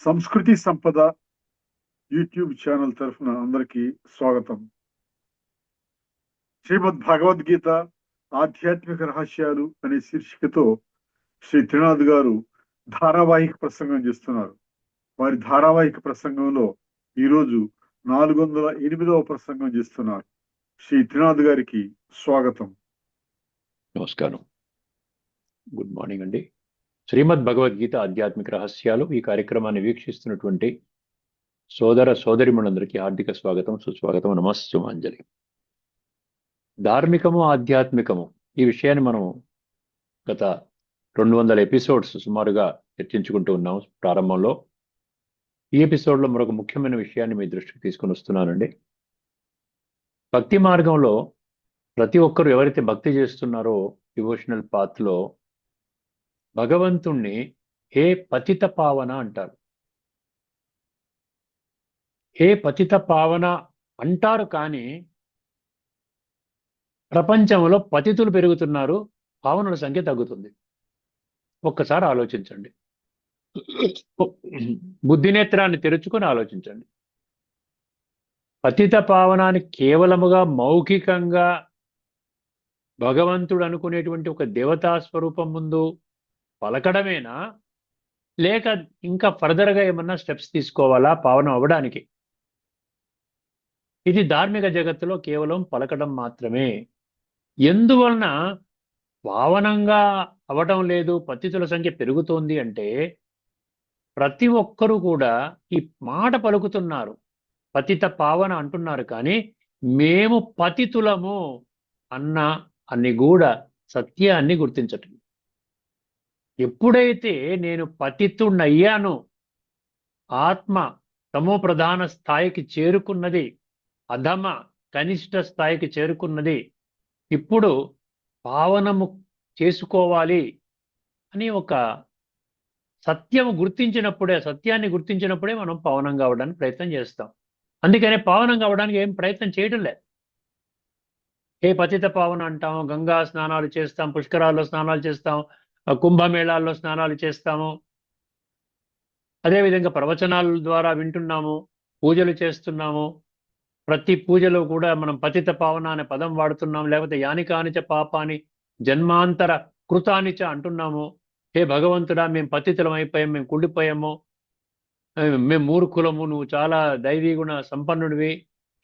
సంస్కృతి సంపద YouTube channel తరఫున అందరికీ స్వాగతం. శ్రీమద్ భగవద్గీత ఆధ్యాత్మిక రహస్యాలు అనే శీర్షికతో శ్రీ త్రినాథ్ గారు ధారావాహిక ప్రసంగం చేస్తున్నారు. వారి ధారావాహిక ప్రసంగంలో ఈరోజు 408వ ప్రసంగం చేస్తున్నారు. శ్రీ త్రినాథ్ గారికి స్వాగతం. నమస్కారం, గుడ్ మార్నింగ్ అండి. శ్రీమద్ భగవద్గీత ఆధ్యాత్మిక రహస్యాలు ఈ కార్యక్రమాన్ని వీక్షిస్తున్నటువంటి సోదర సోదరిమణులందరికీ హార్దిక స్వాగతం, సుస్వాగతం, నమస్సుమాంజలి. ధార్మికము ఆధ్యాత్మికము ఈ విషయాన్ని మనం గత 200 ఎపిసోడ్స్ సుమారుగా చర్చించుకుంటూ ఉన్నాం. ప్రారంభంలో ఈ ఎపిసోడ్లో మరొక ముఖ్యమైన విషయాన్ని మీ దృష్టికి తీసుకుని వస్తున్నానండి. భక్తి మార్గంలో ప్రతి ఒక్కరు ఎవరైతే భక్తి చేస్తున్నారో డివోషనల్ పాత్లో భగవంతుణ్ణి హే పతిత పావన అంటారు. హే పతిత పావన అంటారు, కానీ ప్రపంచంలో పతితులు పెరుగుతున్నారు, పావనుల సంఖ్య తగ్గుతుంది. ఒక్కసారి ఆలోచించండి, బుద్ధినేత్రాన్ని తెరుచుకొని ఆలోచించండి. పతిత పావనాన్ని కేవలముగా మౌఖికంగా భగవంతుడు అనుకునేటువంటి ఒక దేవతా స్వరూపం ముందు పలకడమేనా, లేక ఇంకా ఫర్దర్గా ఏమన్నా స్టెప్స్ తీసుకోవాలా పావనం అవ్వడానికి? ఇది ధార్మిక జగత్తులో కేవలం పలకడం మాత్రమే. ఎందువలన పావనంగా అవ్వటం లేదు, పతితుల సంఖ్య పెరుగుతోంది అంటే ప్రతి ఒక్కరూ కూడా ఈ మాట పలుకుతున్నారు, పతిత పావన అంటున్నారు, కానీ మేము పతితులము అన్న అన్ని కూడా సత్యాన్ని గుర్తించటం. ఎప్పుడైతే నేను పతితుణ్ణయ్యాను, ఆత్మ తమో ప్రధాన స్థాయికి చేరుకున్నది, అధమ కనిష్ట స్థాయికి చేరుకున్నది, ఇప్పుడు పావనము చేసుకోవాలి అని ఒక సత్యము గుర్తించినప్పుడే, సత్యాన్ని గుర్తించినప్పుడే మనం పావనం కావడానికి ప్రయత్నం చేస్తాం. అందుకనే పావనం కావడానికి ఏం ప్రయత్నం చేయడం లేదు. ఏ పతిత పావన అంటాము, గంగా స్నానాలు చేస్తాం, పుష్కరాల్లో స్నానాలు చేస్తాం, కుంభమేళాల్లో స్నానాలు చేస్తాము, అదేవిధంగా ప్రవచనాల ద్వారా వింటున్నాము, పూజలు చేస్తున్నాము. ప్రతి పూజలో కూడా మనం పతిత పావన అనే పదం వాడుతున్నాము, లేకపోతే యానికానిచ పాపాని జన్మాంతర కృతానిచ అంటున్నాము. హే భగవంతుడా, మేము పతితులం అయిపోయాం, మేము కుళ్ళిపోయాము, మేము మూర్ఖులము, నువ్వు చాలా దైవీ గుణ సంపన్నుడివి,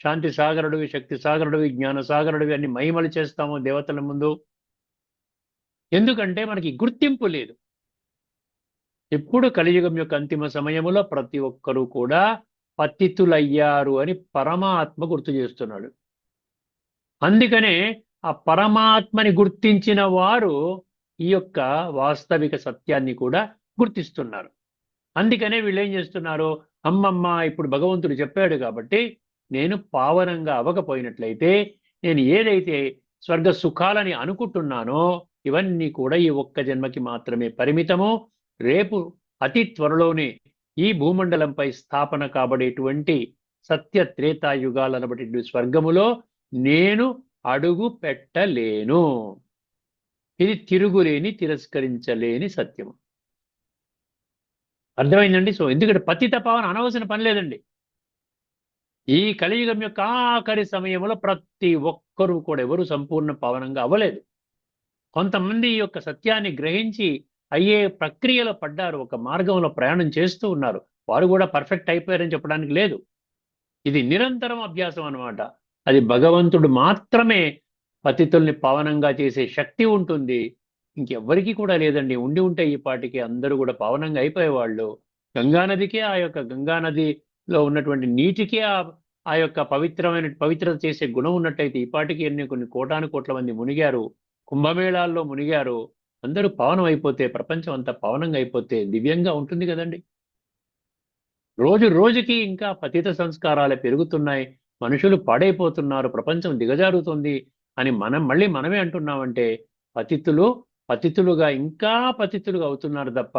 శాంతి సాగరుడివి, శక్తి సాగరుడివి, జ్ఞాన సాగరుడివి అన్ని మహిమలు చేస్తాము దేవతల ముందు. ఎందుకంటే మనకి గుర్తింపు లేదు. ఎప్పుడు కలియుగం యొక్క అంతిమ సమయంలో ప్రతి ఒక్కరూ కూడా పతితులయ్యారు అని పరమాత్మ గుర్తు చేస్తున్నాడు. అందుకనే ఆ పరమాత్మని గుర్తించిన వారు ఈ యొక్క వాస్తవిక సత్యాన్ని కూడా గుర్తిస్తున్నారు. అందుకనే వీళ్ళు ఏం చేస్తున్నారు, అమ్మమ్మ ఇప్పుడు భగవంతుడు చెప్పాడు కాబట్టి నేను పావనంగా అవ్వకపోయినట్లయితే నేను ఏదైతే స్వర్గ సుఖాలని అనుకుంటున్నానో ఇవన్నీ కూడా ఈ ఒక్క జన్మకి మాత్రమే పరిమితము. రేపు అతి త్వరలోనే ఈ భూమండలంపై స్థాపన కాబడేటువంటి సత్య త్రేతాయుగాలనబడి స్వర్గములో నేను అడుగు పెట్టలేను. ఇది తిరుగులేని, తిరస్కరించలేని సత్యము. అర్థమైందండి? సో ఎందుకంటే పతిత పావన అనవసరం పని లేదండి. ఈ కలియుగం యొక్క ఆఖరి సమయంలో ప్రతి ఒక్కరూ కూడా ఎవరు సంపూర్ణ పావనంగా అవ్వలేదు. కొంతమంది ఈ యొక్క సత్యాన్ని గ్రహించి అయ్యే ప్రక్రియలో పడ్డారు, ఒక మార్గంలో ప్రయాణం చేస్తూ ఉన్నారు. వారు కూడా పర్ఫెక్ట్ అయిపోయారని చెప్పడానికి లేదు. ఇది నిరంతరం అభ్యాసం అన్నమాట. అది భగవంతుడు మాత్రమే పతితుల్ని పావనంగా చేసే శక్తి ఉంటుంది, ఇంకెవ్వరికీ కూడా లేదండి. ఉండి ఉంటే ఈ పాటికి అందరూ కూడా పావనంగా అయిపోయేవాళ్ళు. గంగానదికే, ఆ యొక్క గంగానదిలో ఉన్నటువంటి నీటికే ఆ యొక్క పవిత్రత చేసే గుణం ఉన్నట్టయితే ఈ పాటికి కొన్ని కోటాను కోట్ల మంది మునిగారు, కుంభమేళాల్లో మునిగారు. అందరూ పావనం అయిపోతే, ప్రపంచం అంతా పావనంగా అయిపోతే దివ్యంగా ఉంటుంది కదండి. రోజు రోజుకి ఇంకా పతిత సంస్కారాలే పెరుగుతున్నాయి, మనుషులు పాడైపోతున్నారు, ప్రపంచం దిగజారుతుంది అని మళ్ళీ మనమే అంటున్నామంటే పతితులుగా ఇంకా పతితులుగా అవుతున్నారు తప్ప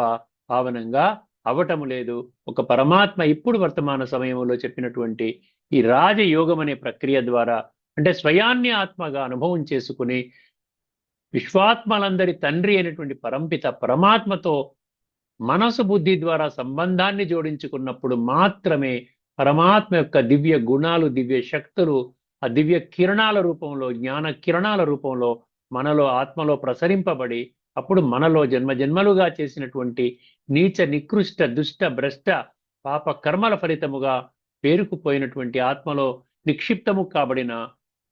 పావనంగా అవటము లేదు. ఒక పరమాత్మ ఇప్పుడు వర్తమాన సమయంలో చెప్పినటువంటి ఈ రాజయోగం అనే ప్రక్రియ ద్వారా, అంటే స్వయాన్ని ఆత్మగా అనుభవం చేసుకుని విశ్వాత్మలందరి తండ్రి అయినటువంటి పరంపిత పరమాత్మతో మనసు బుద్ధి ద్వారా సంబంధాన్ని జోడించుకున్నప్పుడు మాత్రమే పరమాత్మ యొక్క దివ్య గుణాలు, దివ్య శక్తులు, ఆ దివ్య కిరణాల రూపంలో, జ్ఞాన కిరణాల రూపంలో మనలో ఆత్మలో ప్రసరింపబడి అప్పుడు మనలో జన్మజన్మలుగా చేసినటువంటి నీచ నికృష్ట దుష్ట భ్రష్ట పాప కర్మల ఫలితముగా పేరుకుపోయినటువంటి ఆత్మలో నిక్షిప్తము కాబడిన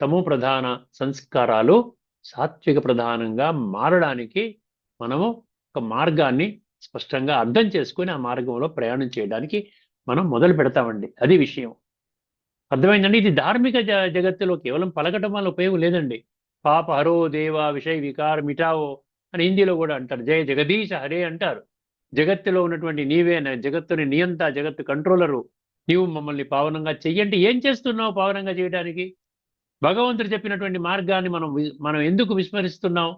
తమో ప్రధాన సంస్కారాలు సాత్విక ప్రధానంగా మారడానికి మనము ఒక మార్గాన్ని స్పష్టంగా అర్థం చేసుకుని ఆ మార్గంలో ప్రయాణం చేయడానికి మనం మొదలు పెడతామండి. అది విషయం. అర్థమైందండి? ఇది ధార్మిక జగత్తులో కేవలం పలకటం వల్ల ఉపయోగం లేదండి. పాప హరో దేవా విషయ వికార్ మిటావో అని హిందీలో కూడా అంటారు. జయ జగదీశ హరే అంటారు. జగత్తులో ఉన్నటువంటి నీవే జగత్తుని నియంత, జగత్తు కంట్రోలరు, నీవు మమ్మల్ని పావనంగా చెయ్యండి. ఏం చేస్తున్నావు పావనంగా చేయడానికి? భగవంతుడు చెప్పినటువంటి మార్గాన్ని మనం ఎందుకు విస్మరిస్తున్నాం?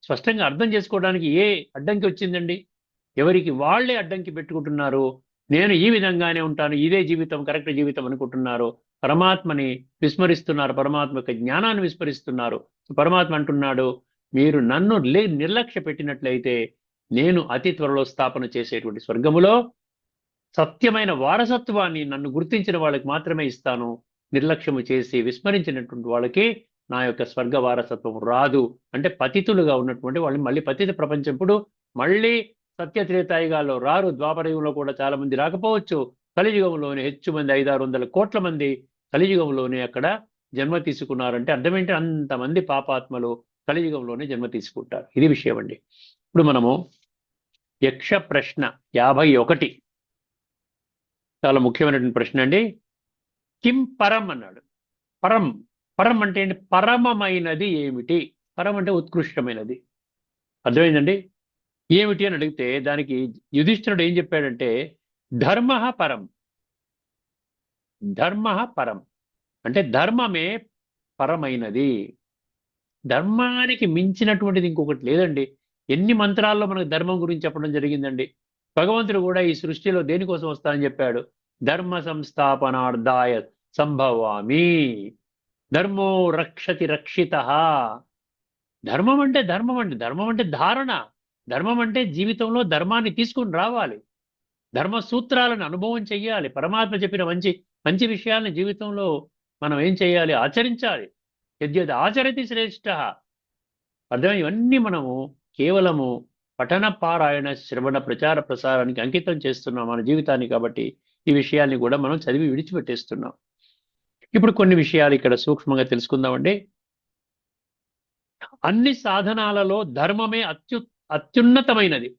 స్పష్టంగా అర్థం చేసుకోవడానికి ఏ అడ్డంకి వచ్చిందండి? ఎవరికి వాళ్ళే అడ్డంకి పెట్టుకుంటున్నారు. నేను ఈ విధంగానే ఉంటాను, ఇదే జీవితం, కరెక్ట్ జీవితం అనుకుంటున్నారు. పరమాత్మని విస్మరిస్తున్నారు, పరమాత్మ యొక్క జ్ఞానాన్ని విస్మరిస్తున్నారు. పరమాత్మ అంటున్నాడు, మీరు నన్ను నిర్లక్ష్య పెట్టినట్లయితే నేను అతి త్వరలో స్థాపన చేసేటువంటి స్వర్గములో సత్యమైన వారసత్వాన్ని నన్ను గుర్తించిన వాళ్ళకి మాత్రమే ఇస్తాను. నిర్లక్ష్యము చేసి విస్మరించినటువంటి వాళ్ళకి నా యొక్క స్వర్గ వారసత్వం రాదు. అంటే పతితులుగా ఉన్నటువంటి వాళ్ళు మళ్ళీ పతిత ప్రపంచం ఇప్పుడు మళ్ళీ సత్యత్రేతాయుగాల్లో రారు. ద్వాపరయుగంలో కూడా చాలా మంది రాకపోవచ్చు. కలియుగంలోనే హెచ్చు మంది 500-600 కోట్ల మంది కలియుగంలోనే అక్కడ జన్మ తీసుకున్నారంటే అర్థం ఏంటి? అంతమంది పాపాత్మలు కలియుగంలోనే జన్మ తీసుకుంటారు. ఇది విషయం అండి. ఇప్పుడు మనము యక్ష ప్రశ్న 51 చాలా ముఖ్యమైనటువంటి ప్రశ్న అండి. కిం పరం అన్నాడు. పరం, పరం అంటే ఏంటి? పరమమైనది ఏమిటి? పరం అంటే ఉత్కృష్టమైనది. అర్థమైందండి? ఏమిటి అని అడిగితే దానికి యుధిష్ఠిరుడు ఏం చెప్పాడంటే ధర్మ పరం. ధర్మ పరం అంటే ధర్మమే పరమైనది. ధర్మానికి మించినటువంటిది ఇంకొకటి లేదండి. ఎన్ని మంత్రాల్లో మనకు ధర్మం గురించి చెప్పడం జరిగిందండి. భగవంతుడు కూడా ఈ సృష్టిలో దేనికోసం వస్తానని చెప్పాడు? ధర్మ సంస్థాపనార్థాయ సంభవామి, ధర్మో రక్షతి రక్షిత. ధర్మం అంటే ధర్మం అండి. ధర్మం అంటే ధారణ. ధర్మం అంటే జీవితంలో ధర్మాన్ని తీసుకుని రావాలి. ధర్మ సూత్రాలను అనుభవం చెయ్యాలి. పరమాత్మ చెప్పిన మంచి మంచి విషయాలను జీవితంలో మనం ఏం చేయాలి? ఆచరించాలి. యద్యద్ ఆచరతి శ్రేష్ఠ. అర్థం? ఇవన్నీ మనము కేవలము పఠన పారాయణ శ్రవణ ప్రచార ప్రసారానికి అంకితం చేస్తున్నాం మన జీవితాన్ని. కాబట్టి ఈ విషయాన్ని కూడా మనం చదివి విడిచిపెట్టేస్తున్నాం. ఇప్పుడు కొన్ని విషయాలు ఇక్కడ సూక్ష్మంగా తెలుసుకుందామండి. అన్ని సాధనాలలో ధర్మమే అత్యున్నతమైనది.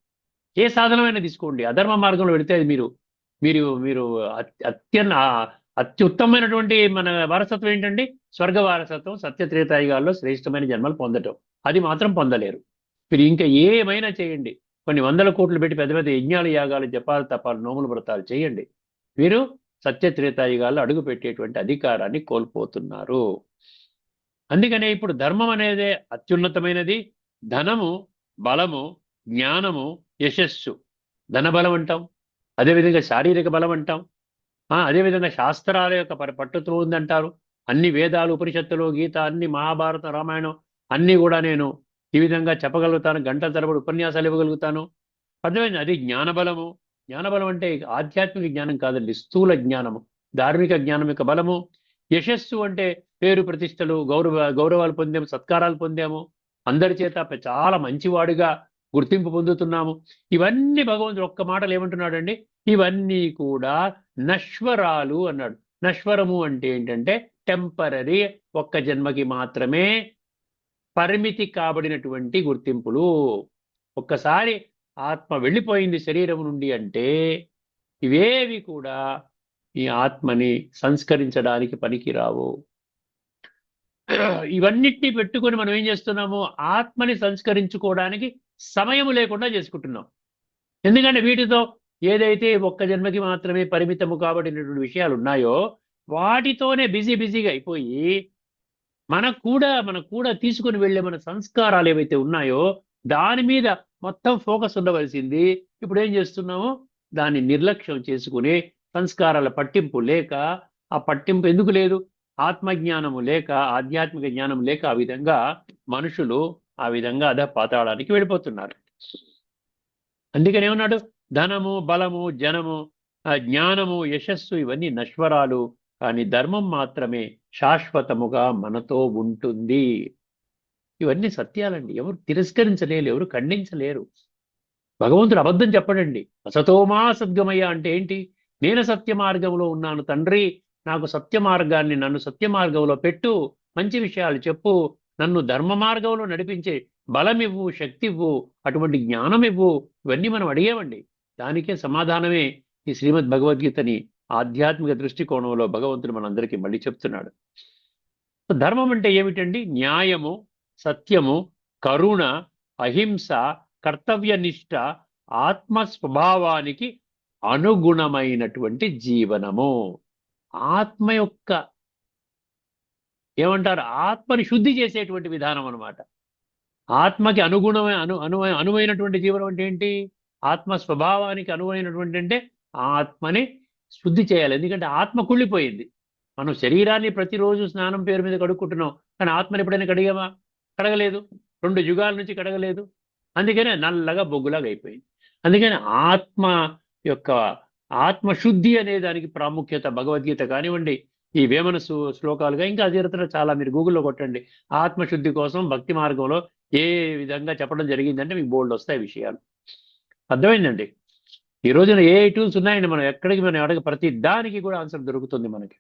ఏ సాధనమైనా తీసుకోండి. అధర్మ మార్గంలో వెళితే అది మీరు మీరు మీరు అత్యుత్తమైనటువంటి మన వారసత్వం ఏంటండి? స్వర్గ వారసత్వం. సత్యత్రేతాయుగాల్లో శ్రేష్టమైన జన్మలు పొందటం. అది మాత్రం పొందలేరు. మీరు ఇంకా ఏమైనా చేయండి. కొన్ని 100 కోట్లు పెట్టి పెద్ద పెద్ద యజ్ఞాలు, యాగాలు, జపాలు, తపాలు, నోములు, వ్రతాలు చేయండి. మీరు సత్యత్రేతాయుగాల్లో అడుగు పెట్టేటువంటి అధికారాన్ని కోల్పోతున్నారు. అందుకనే ఇప్పుడు ధర్మం అనేది అత్యున్నతమైనది. ధనము, బలము, జ్ఞానము, యశస్సు. ధనబలం అంటాం, అదేవిధంగా శారీరక బలం అంటాం, అదేవిధంగా శాస్త్రాల యొక్క పట్టుతో ఉందంటారు. అన్ని వేదాలు, ఉపనిషత్తులు, గీత, అన్ని మహాభారత, రామాయణం అన్నీ కూడా నేను ఈ విధంగా చెప్పగలుగుతాను. గంటల తరబడి ఉపన్యాసాలు ఇవ్వగలుగుతాను. అర్థమైంది? అది జ్ఞానబలము. జ్ఞానబలం అంటే ఆధ్యాత్మిక జ్ఞానం కాదండి, స్థూల జ్ఞానము, ధార్మిక జ్ఞానం యొక్క బలము. యశస్సు అంటే పేరు ప్రతిష్టలు, గౌరవాలు పొందాము, సత్కారాలు పొందాము, అందరి చేత చాలా మంచివాడిగా గుర్తింపు పొందుతున్నాము. ఇవన్నీ భగవంతుడు ఒక్క మాటలు ఏమంటున్నాడండి? ఇవన్నీ కూడా నశ్వరాలు అన్నాడు. నశ్వరము అంటే ఏంటంటే టెంపరరీ, ఒక్క జన్మకి మాత్రమే పరిమితి కాబడినటువంటి గుర్తింపులు. ఒక్కసారి ఆత్మ వెళ్ళిపోయింది శరీరం నుండి అంటే ఇవేవి కూడా ఈ ఆత్మని సంస్కరించడానికి పనికిరావు. ఇవన్నిటినీ పెట్టుకొని మనం ఏం చేస్తున్నాము? ఆత్మని సంస్కరించుకోవడానికి సమయం లేకుండా చేసుకుంటున్నాం. ఎందుకంటే వీటితో ఏదైతే ఒక్క జన్మకి మాత్రమే పరిమితము కాబడినటువంటి విషయాలు ఉన్నాయో వాటితోనే బిజీగా అయిపోయి మనకు కూడా తీసుకుని వెళ్ళే మన సంస్కారాలు ఏవైతే ఉన్నాయో దాని మీద మొత్తం ఫోకస్ ఉండవలసింది. ఇప్పుడు ఏం చేస్తున్నాము? దాన్ని నిర్లక్ష్యం చేసుకుని సంస్కారాల పట్టింపు లేక, ఆ పట్టింపు ఎందుకు లేదు? ఆత్మజ్ఞానము లేక, ఆధ్యాత్మిక జ్ఞానం లేక ఆ విధంగా మనుషులు ఆ విధంగా పాతాళానికి వెళ్ళిపోతున్నారు. అందుకని ఏమన్నాడు? ధనము, బలము, జనము, జ్ఞానము, యశస్సు ఇవన్నీ నశ్వరాలు. కానీ ధర్మం మాత్రమే శాశ్వతముగా మనతో ఉంటుంది. ఇవన్నీ సత్యాలండి. ఎవరు తిరస్కరించలేరు, ఎవరు ఖండించలేరు. భగవంతుడు అబద్ధం చెప్పడండి. అసతోమా సద్గమయ అంటే ఏంటి? నేను సత్య మార్గంలో ఉన్నాను తండ్రి, నాకు సత్య మార్గాన్ని, నన్ను సత్య మార్గంలో పెట్టు, మంచి విషయాలు చెప్పు, నన్ను ధర్మ మార్గంలో నడిపించే బలం ఇవ్వు, శక్తి ఇవ్వు, అటువంటి జ్ఞానం ఇవ్వు. ఇవన్నీ మనం అడిగేవండి. దానికే సమాధానమే ఈ శ్రీమద్ భగవద్గీతని ఆధ్యాత్మిక దృష్టికోణంలో భగవంతుడు మనందరికీ మళ్ళీ చెప్తున్నాడు. ధర్మం అంటే ఏమిటండి? న్యాయము, సత్యము, కరుణ, అహింస, కర్తవ్యనిష్ట, ఆత్మ స్వభావానికి అనుగుణమైనటువంటి జీవనము. ఆత్మ యొక్క ఏమంటారు, ఆత్మని శుద్ధి చేసేటువంటి విధానం అన్నమాట. ఆత్మకి అనువైనటువంటి జీవనం అంటే ఏంటి? ఆత్మ స్వభావానికి అనువైనటువంటి అంటే ఆత్మని శుద్ధి చేయాలి. ఎందుకంటే ఆత్మ కుళ్ళిపోయింది. మనం శరీరాన్ని ప్రతిరోజు స్నానం పేరు మీద కడుక్కుంటున్నాం, కానీ ఆత్మని ఎప్పుడైనా కడిగామా? కడగలేదు. 2 యుగాల నుంచి కడగలేదు. అందుకనే నల్లగా బొగ్గులాగా అయిపోయింది. అందుకని ఆత్మ యొక్క ఆత్మశుద్ధి అనే దానికి ప్రాముఖ్యత భగవద్గీత కానివ్వండి, ఈ వేమన శ్లోకాలుగా ఇంకా చరిత్ర చాలా మీరు గూగుల్లో కొట్టండి. ఆత్మశుద్ధి కోసం భక్తి మార్గంలో ఏ విధంగా చెప్పడం జరిగిందంటే మీకు బోల్డ్ వస్తాయి విషయాలు. అర్థమైందండి? ఈ రోజున ఏ టూల్స్ ఉన్నాయండి, మనం ఎక్కడికి మనం అడగ ప్రతి దానికి కూడా ఆన్సర్ దొరుకుతుంది మనకి.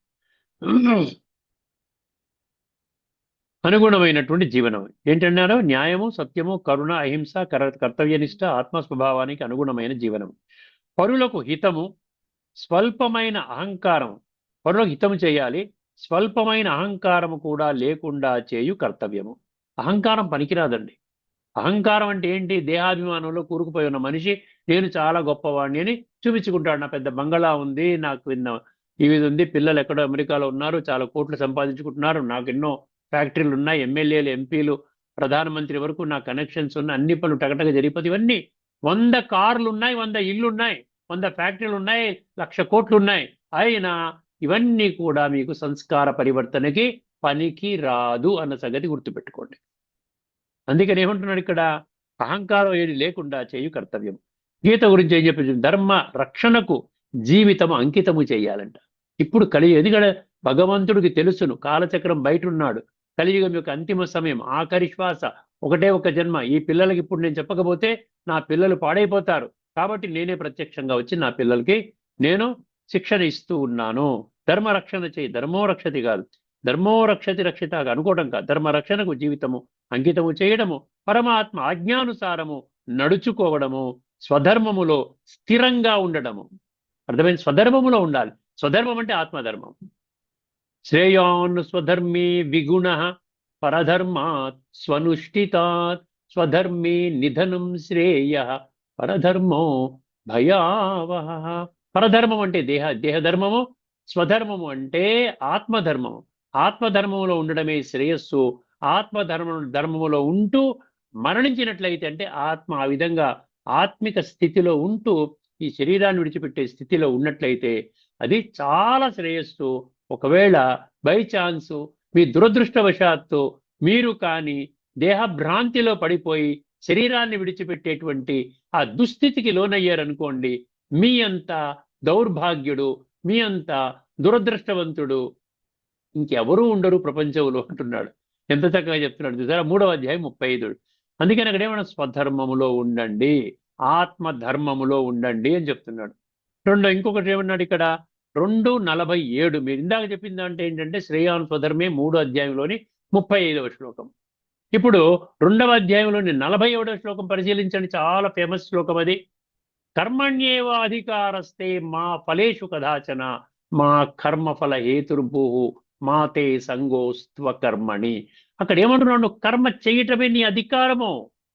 అనుగుణమైనటువంటి జీవనం ఏంటన్నారు? న్యాయము, సత్యము, కరుణ, అహింస, కర్తవ్యనిష్ట, ఆత్మ స్వభావానికి అనుగుణమైన జీవనం. పరులకు హితము, స్వల్పమైన అహంకారం. పరులకు హితము చేయాలి, స్వల్పమైన అహంకారము కూడా లేకుండా చేయు కర్తవ్యము. అహంకారం పనికిరాదండి. అహంకారం అంటే ఏంటి? దేహాభిమానంలో కూరుకుపోయి ఉన్న మనిషి నేను చాలా గొప్పవాడిని అని చూపించుకుంటాడు. నా పెద్ద బంగళా ఉంది, నాకు ఇది ఉంది, పిల్లలు ఎక్కడో అమెరికాలో ఉన్నారు, చాలా కోట్లు సంపాదించుకుంటున్నారు, నాకు ఎన్నో ఫ్యాక్టరీలు ఉన్నాయి, ఎమ్మెల్యేలు, ఎంపీలు, ప్రధానమంత్రి వరకు నా కనెక్షన్స్ ఉన్నాయి, అన్ని పనులు టగటగ జరిగిపోతే ఇవన్నీ 100 కార్లు ఉన్నాయి, 100 ఇళ్ళు ఉన్నాయి, 100 ఫ్యాక్టరీలు ఉన్నాయి, 1,00,000 కోట్లు ఉన్నాయి. అయినా ఇవన్నీ కూడా మీకు సంస్కార పరివర్తనకి పనికి రాదు అన్న సంగతి గుర్తుపెట్టుకోండి. అందుకని ఏమంటున్నాడు ఇక్కడ? అహంకారం ఏది లేకుండా చేయు కర్తవ్యం. గీత గురించి ఏం చెప్పి, ధర్మ రక్షణకు జీవితం అంకితము చేయాలంట. ఇప్పుడు ఎందుకంటే భగవంతుడికి తెలుసును కాలచక్రం బయట ఉన్నాడు, కలియుగం యొక్క అంతిమ సమయం, ఆఖరి శ్వాస, ఒకటే ఒక జన్మ. ఈ పిల్లలకి ఇప్పుడు నేను చెప్పకపోతే నా పిల్లలు పాడైపోతారు, కాబట్టి నేనే ప్రత్యక్షంగా వచ్చి నా పిల్లలకి నేను శిక్షణ ఇస్తూ ఉన్నాను. ధర్మ రక్షణ చేయి, ధర్మో రక్షతి కాదు, ధర్మో రక్షతి రక్షిత అనుకోవడం కాదు, ధర్మ రక్షణకు జీవితము అంకితము చేయడము, పరమాత్మ ఆజ్ఞానుసారము నడుచుకోవడము, స్వధర్మములో స్థిరంగా ఉండడము. అర్థమైంది? స్వధర్మములో ఉండాలి. స్వధర్మం అంటే ఆత్మధర్మం. శ్రేయాన్ స్వధర్మే విగుణ పరధర్మాత్ స్వనుష్ఠితాత్ స్వధర్మే నిధనం శ్రేయ పరధర్మో భయావహ. పరధర్మం అంటే దేహధర్మము, స్వధర్మము అంటే ఆత్మధర్మము. ఆత్మధర్మములో ఉండడమే శ్రేయస్సు. ధర్మములో ఉంటూ మరణించినట్లయితే అంటే ఆత్మ ఆ విధంగా ఆత్మిక స్థితిలో ఉంటూ ఈ శరీరాన్ని విడిచిపెట్టే స్థితిలో ఉన్నట్లయితే అది చాలా శ్రేయస్సు. ఒకవేళ బై ఛాన్సు మీ దురదృష్టవశాత్తు మీరు కానీ దేహభ్రాంతిలో పడిపోయి శరీరాన్ని విడిచిపెట్టేటువంటి ఆ దుస్థితికి లోనయ్యారనుకోండి, మీ అంత దౌర్భాగ్యుడు, మీ అంత దురదృష్టవంతుడు ఇంకెవరూ ఉండరు ప్రపంచంలో అంటున్నాడు. ఎంత చక్కగా చెప్తున్నాడు చూసారా? 3వ అధ్యాయం 35. అందుకని అక్కడ ఏమన్నా స్వధర్మములో ఉండండి, ఆత్మధర్మములో ఉండండి అని చెప్తున్నాడు. ఇంకొకటి ఏమన్నాడు ఇక్కడ? 2:47. మీరు ఇందాక చెప్పింది అంటే ఏంటంటే శ్రేయాన్ స్వధర్మే 3వ అధ్యాయంలోని 35వ శ్లోకం. ఇప్పుడు 2వ అధ్యాయంలోని 47వ శ్లోకం పరిశీలించండి. చాలా ఫేమస్ శ్లోకం అది. కర్మణ్యేవ అధికారస్తే మా ఫలేషు కదాచన మా కర్మఫల హేతుర్భూ మాతే సంగోస్త్వ కర్మణి. అక్కడ ఏమంటున్నాడు? కర్మ చేయటమే నీ అధికారము.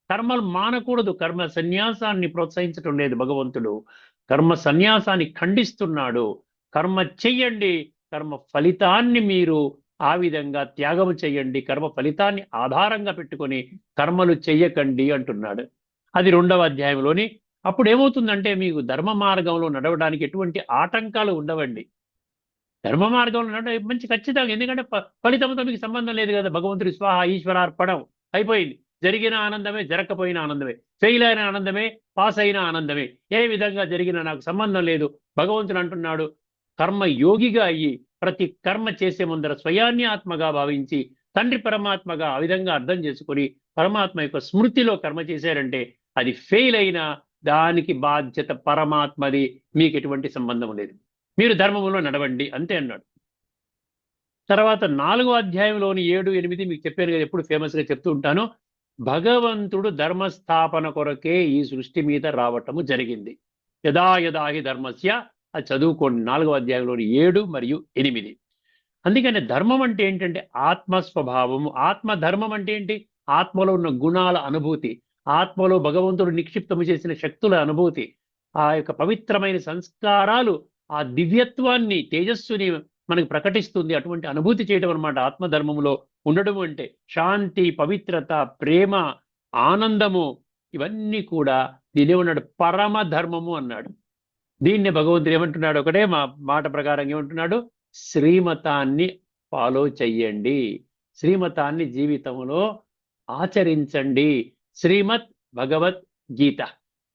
కర్మలు మానకూడదు. కర్మ సన్యాసాన్ని ప్రోత్సహించటం లేదు భగవంతుడు. కర్మ సన్యాసాన్ని ఖండిస్తున్నాడు. కర్మ చెయ్యండి, కర్మ ఫలితాన్ని మీరు ఆ విధంగా త్యాగం చెయ్యండి, కర్మ ఫలితాన్ని ఆధారంగా పెట్టుకొని కర్మలు చెయ్యకండి అంటున్నాడు. అది 2వ అధ్యాయంలోని. అప్పుడు ఏమవుతుందంటే మీకు ధర్మ మార్గంలో నడవడానికి ఎటువంటి ఆటంకాలు ఉండవండి. ధర్మ మార్గంలో నడవ మంచి ఖచ్చితంగా, ఎందుకంటే ఫలితంతో మీకు సంబంధం లేదు కదా. భగవంతుడి స్వాహ ఈశ్వరార్పణం అయిపోయింది. జరిగిన ఆనందమే, జరగకపోయిన ఆనందమే, ఫెయిల్ అయిన ఆనందమే, పాస్ అయిన ఆనందమే, ఏ విధంగా జరిగినా నాకు సంబంధం లేదు. భగవంతుడు అంటున్నాడు, కర్మ యోగిగా అయ్యి ప్రతి కర్మ చేసే ముందర స్వయాన్ని ఆత్మగా భావించి తండ్రి పరమాత్మగా ఆ విధంగా అర్థం చేసుకుని పరమాత్మ యొక్క స్మృతిలో కర్మ చేశారంటే అది ఫెయిల్ అయినా దానికి బాధ్యత పరమాత్మది, మీకు ఎటువంటి సంబంధం లేదు. మీరు ధర్మంలో నడవండి అంతే అన్నాడు. తర్వాత 4వ అధ్యాయంలోని 7, 8 మీకు చెప్పాను కదా, ఎప్పుడు ఫేమస్ గా చెప్తూ ఉంటాను. భగవంతుడు ధర్మస్థాపన కొరకే ఈ సృష్టి మీద రావటము జరిగింది. యదా యదా హి ధర్మస్య, అది చదువుకోండి 4వ అధ్యాయంలోని 7 మరియు 8. అందుకని ధర్మం అంటే ఏంటంటే ఆత్మ స్వభావము. ఆత్మ ధర్మం అంటే ఏంటి? ఆత్మలో ఉన్న గుణాల అనుభూతి, ఆత్మలో భగవంతుడు నిక్షిప్తము చేసిన శక్తుల అనుభూతి, ఆ యొక్క పవిత్రమైన సంస్కారాలు ఆ దివ్యత్వాన్ని, తేజస్సుని మనకు ప్రకటిస్తుంది. అటువంటి అనుభూతి చేయడం అనమాట ఆత్మధర్మములో ఉండడం అంటే. శాంతి, పవిత్రత, ప్రేమ, ఆనందము, ఇవన్నీ కూడా దీని ఏమన్నాడు? పరమ ధర్మము అన్నాడు. దీన్ని భగవంతుడు ఏమంటున్నాడు? ఒకటే మాట ప్రకారం ఏమంటున్నాడు? శ్రీమతాన్ని ఫాలో చెయ్యండి, శ్రీమతాన్ని జీవితంలో ఆచరించండి. శ్రీమత్ భగవద్ గీత.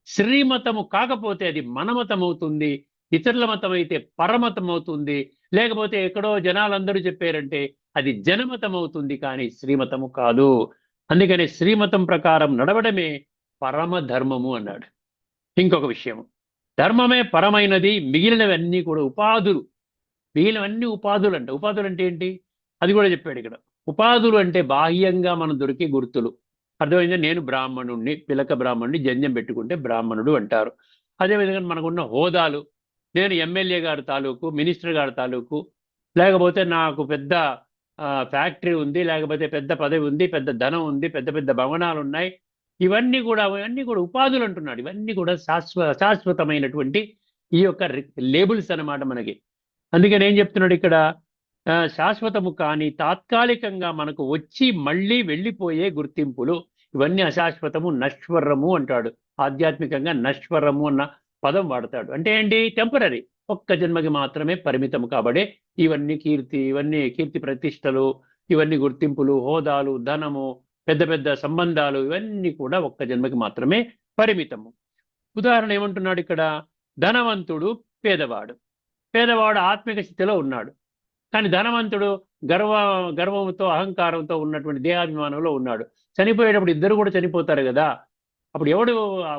శ్రీమతము కాకపోతే అది మనమతం అవుతుంది, ఇతరుల మతం అయితే పరమతం అవుతుంది, లేకపోతే ఎక్కడో జనాలందరూ చెప్పారంటే అది జనమతం అవుతుంది, కానీ శ్రీమతము కాదు. అందుకని శ్రీమతం ప్రకారం నడవడమే పరమ ధర్మము అన్నాడు. ఇంకొక విషయం, ధర్మమే పరమైనది, మిగిలినవన్నీ కూడా ఉపాధులు. మిగిలినవన్నీ ఉపాధులు అంట. ఉపాధులు అంటే ఏంటి? అది కూడా చెప్పాడు ఇక్కడ. ఉపాధులు అంటే బాహ్యంగా మనం దొరికే గుర్తులు. అర్థమైందా? నేను బ్రాహ్మణుణ్ణి, పిలక బ్రాహ్మణుడిని, జంధ్యం పెట్టుకుంటే బ్రాహ్మణుడు అంటారు. అదేవిధంగా మనకున్న హోదాలు, నేను ఎమ్మెల్యే గారి తాలూకు, మినిస్టర్ గారి తాలూకు, లేకపోతే నాకు పెద్ద ఫ్యాక్టరీ ఉంది, లేకపోతే పెద్ద పదవి ఉంది, పెద్ద ధనం ఉంది, పెద్ద పెద్ద భవనాలు ఉన్నాయి, ఇవన్నీ కూడా ఉపాధులు అంటున్నాడు. ఇవన్నీ కూడా శాశ్వతమైనటువంటి ఈ యొక్క లేబుల్స్ అన్నమాట మనకి. అందుకని ఏం చెప్తున్నాడు ఇక్కడ? శాశ్వతము కానీ తాత్కాలికంగా మనకు వచ్చి మళ్ళీ వెళ్ళిపోయే గుర్తింపులు, ఇవన్నీ అశాశ్వతము, నశ్వరము అంటాడు. ఆధ్యాత్మికంగా నశ్వరము అన్న పదం వాడతాడు. అంటే ఏంటి? టెంపరీ, ఒక్క జన్మకి మాత్రమే పరిమితము కాబడే ఇవన్నీ కీర్తి ప్రతిష్టలు, ఇవన్నీ గుర్తింపులు, హోదాలు, ధనము, పెద్ద పెద్ద సంబంధాలు, ఇవన్నీ కూడా ఒక్క జన్మకి మాత్రమే పరిమితము. ఉదాహరణ ఏమంటున్నాడు ఇక్కడ? ధనవంతుడు, పేదవాడు. పేదవాడు ఆత్మిక స్థితిలో ఉన్నాడు, కానీ ధనవంతుడు గర్వంతో, అహంకారంతో ఉన్నటువంటి దేహాభిమానంలో ఉన్నాడు. చనిపోయేటప్పుడు ఇద్దరు కూడా చనిపోతారు కదా. అప్పుడు ఎవడు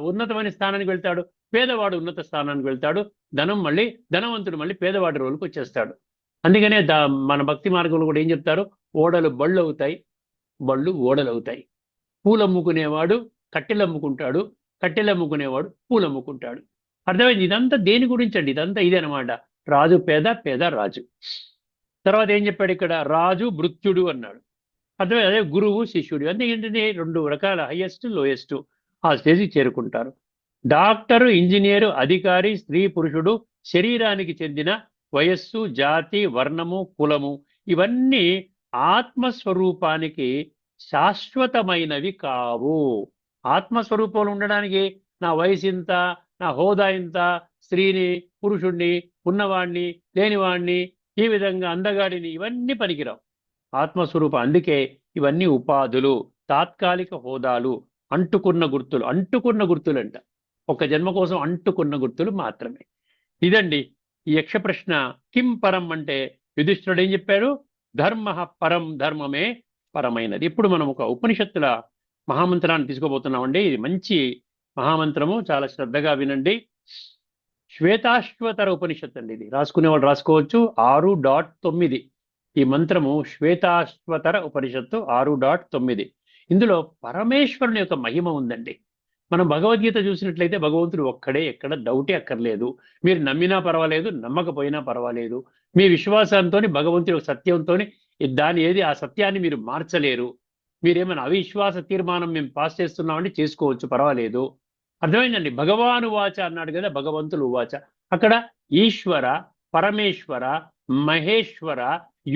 ఉన్నతమైన స్థానానికి వెళ్తాడు? పేదవాడు ఉన్నత స్థానానికి వెళ్తాడు. ధనవంతుడు మళ్ళీ పేదవాడి రోజులకు వచ్చేస్తాడు. అందుకనే మన భక్తి మార్గంలో కూడా ఏం చెప్తారు? ఓడలు బళ్ళు అవుతాయి, బళ్ళు ఓడలు అవుతాయి. పూలు అమ్ముకునేవాడు కట్టెలు అమ్ముకుంటాడు, కట్టెలు అమ్ముకునేవాడు పూలు అమ్ముకుంటాడు. అర్థమైంది? ఇదంతా దేని గురించి అండి? ఇదంతా ఇదే అనమాట. రాజు పేద, పేద రాజు. తర్వాత ఏం చెప్పాడు ఇక్కడ? రాజు భృత్యుడు అన్నాడు. అర్థమైంది? అదే గురువు శిష్యుడు. అంటే ఏంటంటే 2 రకాల, హైయెస్ట్, లోయెస్ట్, ఆ స్టేజ్కి చేరుకుంటారు. డాక్టరు, ఇంజనీరు, అధికారి, స్త్రీ, పురుషుడు, శరీరానికి చెందిన వయస్సు, జాతి, వర్ణము, కులము, ఇవన్నీ ఆత్మస్వరూపానికి శాశ్వతమైనవి కావు. ఆత్మస్వరూపంలో ఉండడానికి నా వయసు ఇంత, నా హోదా ఇంత, స్త్రీని, పురుషుణ్ణి, ఉన్నవాణ్ణి, లేనివాణ్ణి, ఈ విధంగా అందగాడిని, ఇవన్నీ పనికిరావు ఆత్మస్వరూపం. అందుకే ఇవన్నీ ఉపాధులు, తాత్కాలిక హోదాలు, అంటుకున్న గుర్తులు అంట. ఒక జన్మ కోసం అంటుకున్న గుర్తులు మాత్రమే. ఇదండి ఈ యక్ష ప్రశ్న. కిం పరం అంటే యుధిష్ఠిరుడు ఏం చెప్పారు? ధర్మ పరం, ధర్మమే పరమైనది. ఇప్పుడు మనం ఒక ఉపనిషత్తుల మహామంత్రాన్ని తీసుకోబోతున్నామండి. ఇది మంచి మహామంత్రము, చాలా శ్రద్ధగా వినండి. శ్వేతాశ్వతర ఉపనిషత్తు అండి. ఇది రాసుకునే వాళ్ళు రాసుకోవచ్చు. 6.9 ఈ మంత్రము శ్వేతాశ్వతర ఉపనిషత్తు 6.9. ఇందులో పరమేశ్వరుని యొక్క మహిమ ఉందండి. మనం భగవద్గీత చూసినట్లయితే భగవంతుడు ఒక్కడే, ఎక్కడ డౌటే అక్కర్లేదు. మీరు నమ్మినా పర్వాలేదు, నమ్మకపోయినా పర్వాలేదు. మీ విశ్వాసంతో, భగవంతుడి సత్యంతో ఆ సత్యాన్ని మీరు మార్చలేరు. మీరేమైనా అవిశ్వాస తీర్మానం మేము పాస్ చేస్తున్నామంటే చేసుకోవచ్చు, పర్వాలేదు. అర్థమైందండి? భగవాను వాచ అన్నాడు కదా, భగవంతుడు వాచ. అక్కడ ఈశ్వర, పరమేశ్వర, మహేశ్వర,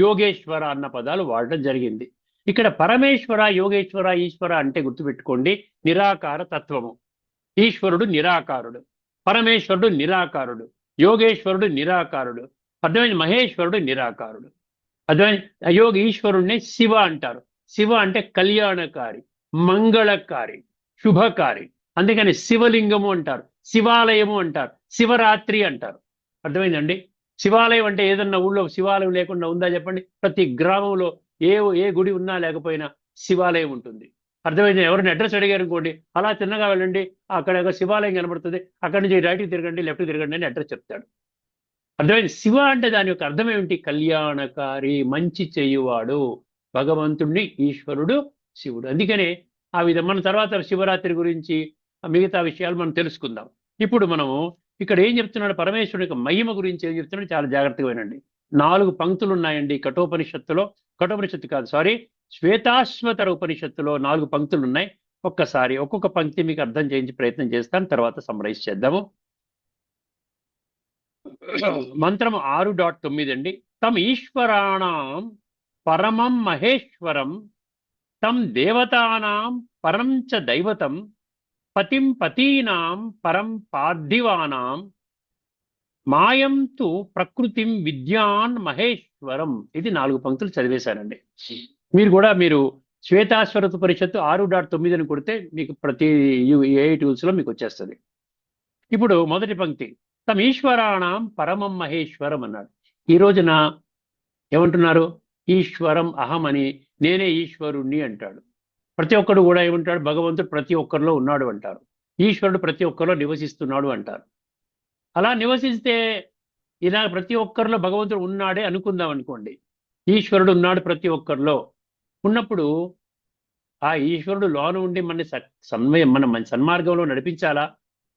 యోగేశ్వర అన్న పదాలు వాడటం జరిగింది. ఇక్కడ పరమేశ్వర, యోగేశ్వర, ఈశ్వర అంటే గుర్తుపెట్టుకోండి, నిరాకార తత్వము. ఈశ్వరుడు నిరాకారుడు, పరమేశ్వరుడు నిరాకారుడు, యోగేశ్వరుడు నిరాకారుడు, అర్థమైంది? మహేశ్వరుడు నిరాకారుడు. అర్థమైంది? ఈశ్వరుణ్ణి శివ అంటారు. శివ అంటే కళ్యాణకారి. మంగళకారి, శుభకారి. అందుకని శివలింగము అంటారు, శివాలయము అంటారు, శివరాత్రి అంటారు. అర్థమైందండి? శివాలయం అంటే ఏదన్నా ఊళ్ళో శివాలయం లేకుండా ఉందా చెప్పండి? ప్రతి గ్రామంలో ఏ గుడి ఉన్నా లేకపోయినా శివాలయం ఉంటుంది. అర్థమైంది? ఎవరైనా అడ్రస్ అడిగారు అనుకోండి, అలా తిన్నగా వెళ్ళండి, అక్కడ ఒక శివాలయం కనబడుతుంది, అక్కడి నుంచి రైట్కి తిరగండి, లెఫ్ట్కి తిరగండి అని అడ్రస్ చెప్తాడు. అర్థమైంది? శివ అంటే దాని యొక్క అర్థం ఏమిటి? కళ్యాణకారి, మంచి చేయువాడు. భగవంతుణ్ణి ఈశ్వరుడు శివుడు. అందుకనే ఆ విధం మన తర్వాత శివరాత్రి గురించి మిగతా విషయాలు మనం తెలుసుకుందాం. ఇప్పుడు మనము ఇక్కడ ఏం చెప్తున్నాడు? పరమేశ్వరుడి యొక్క మహిమ గురించి ఏం చెప్తున్నాడు? చాలా జాగ్రత్తగా వినండి. 4 పంక్తులు ఉన్నాయండి కఠోపనిషత్తులో. కఠోపనిషత్తు కాదు, సారీ, శ్వేతాశ్వతర ఉపనిషత్తులో 4 పంక్తులు ఉన్నాయి. ఒక్కసారి ఒక్కొక్క పంక్తి మీకు అర్థం చేయించి ప్రయత్నం చేస్తాను, తర్వాత సమ్మరైజ్ చేద్దాము. మంత్రం 6.9 అండి. తం ఈశ్వరాణం పరమం మహేశ్వరం తం దేవతానాం పరం చ దైవతం పతిం పతీనాం పరం పార్థివానాం మాయం తు ప్రకృతిం విద్యాన్ మహేశ్వరం. ఇది 4 పంక్తులు చదివేశానండి. మీరు శ్వేతాశ్వరత పరిషత్తు 6.9 అని కొడితే మీకు ప్రతి AI టూల్స్ లో మీకు వచ్చేస్తుంది. ఇప్పుడు మొదటి పంక్తి, తమ ఈశ్వరాణం పరమం మహేశ్వరం అన్నాడు. ఈ రోజున ఏమంటున్నారు? ఈశ్వరం అహం అని, నేనే ఈశ్వరుణ్ణి అంటాడు. ప్రతి ఒక్కడు కూడా ఏమంటాడు? భగవంతుడు ప్రతి ఒక్కరిలో ఉన్నాడు అంటారు. ఈశ్వరుడు ప్రతి ఒక్కరిలో నివసిస్తున్నాడు అంటారు. అలా నివసిస్తే ఇలా ప్రతి ఒక్కరిలో భగవంతుడు ఉన్నాడే అనుకుందాం అనుకోండి. ఈశ్వరుడు ఉన్నాడు ప్రతి ఒక్కరిలో ఉన్నప్పుడు ఆ ఈశ్వరుడు లోన ఉండి మన సన్మార్గంలో నడిపించాలా,